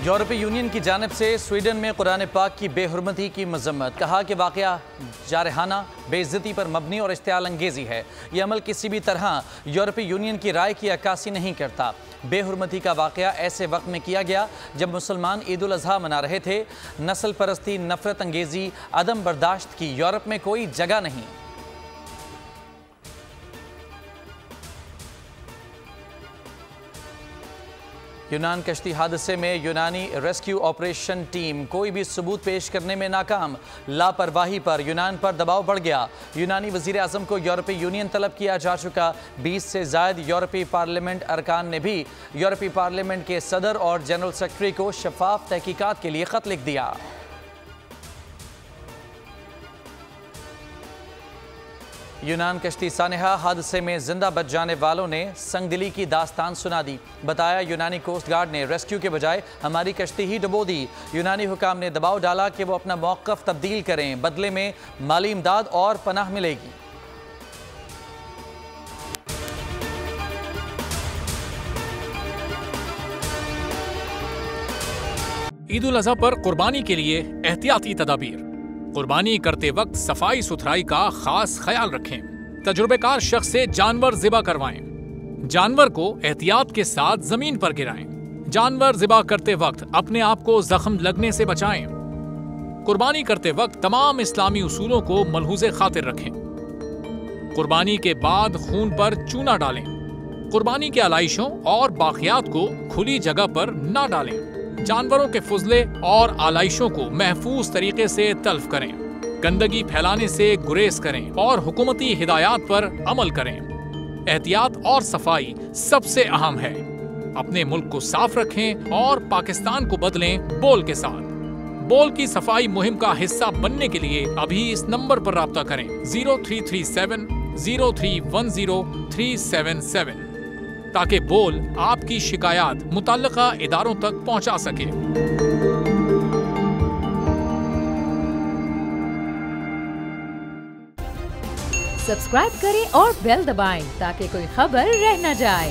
यूरोपीय यूनियन की जानिब से स्वीडन में कुरान पाक की बेहुरमती की मजम्मत। कहा कि वाक़या जारहाना, बेइज्जती पर मबनी और इश्तियाल अंगेज़ी है। यह अमल किसी भी तरह यूरोपीय यूनियन की राय की अक्कासी नहीं करता। बेहुरमती का वाक़या ऐसे वक्त में किया गया जब मुसलमान ईद उल अज़हा मना रहे थे। नस्ल परस्ती, नफरत अंगेज़ी, अदम बर्दाश्त की यूरोप में कोई जगह नहीं। यूनान कश्ती हादसे में यूनानी रेस्क्यू ऑपरेशन टीम कोई भी सबूत पेश करने में नाकाम। लापरवाही पर यूनान पर दबाव बढ़ गया। यूनानी वज़ीर आज़म को यूरोपीय यूनियन तलब किया जा चुका। 20 से ज़ायद यूरोपीय पार्लियामेंट अरकान ने भी यूरोपीय पार्लियामेंट के सदर और जनरल सेक्रेटरी को शफाफ तहकीकात के लिए ख़त लिख दिया। यूनान कश्ती सानेहा हादसे में जिंदा बच जाने वालों ने संगदिली की दास्तान सुना दी। बताया यूनानी कोस्ट गार्ड ने रेस्क्यू के बजाय हमारी कश्ती ही डुबो दी। यूनानी हुकाम ने दबाव डाला कि वो अपना मौक़िफ़ तब्दील करें, बदले में माली इमदाद और पनाह मिलेगी। ईद उल अज़हा पर कुर्बानी के लिए एहतियाती तदाबीर। कुर्बानी करते वक्त सफाई सुथराई का खास ख्याल रखें। तजुर्बेकार शख्स से जानवर ज़िबा करवाएं। जानवर को एहतियात के साथ जमीन पर गिराएं। जानवर ज़िबा करते वक्त अपने आप को जख्म लगने से बचाएं। कुर्बानी करते वक्त तमाम इस्लामी उसूलों को मलहूज़े खातिर रखें। कुर्बानी के बाद खून पर चूना डालें। कुर्बानी के आलाइशों और बाक़ियात को खुली जगह पर ना डालें। जानवरों के फुजले और आलाइशों को महफूज तरीके से तल्फ करें। गंदगी फैलाने से गुरेज करें और हुकूमती हिदायत पर अमल करें। एहतियात और सफाई सबसे अहम है। अपने मुल्क को साफ रखें और पाकिस्तान को बदलें बोल के साथ। बोल की सफाई मुहिम का हिस्सा बनने के लिए अभी इस नंबर पर राब्ता करें 0337 0310 377 ताकि बोल आपकी शिकायत मुतल्लिका इदारों तक पहुंचा सके। सब्सक्राइब करें और बेल दबाएं ताकि कोई खबर रह न जाए।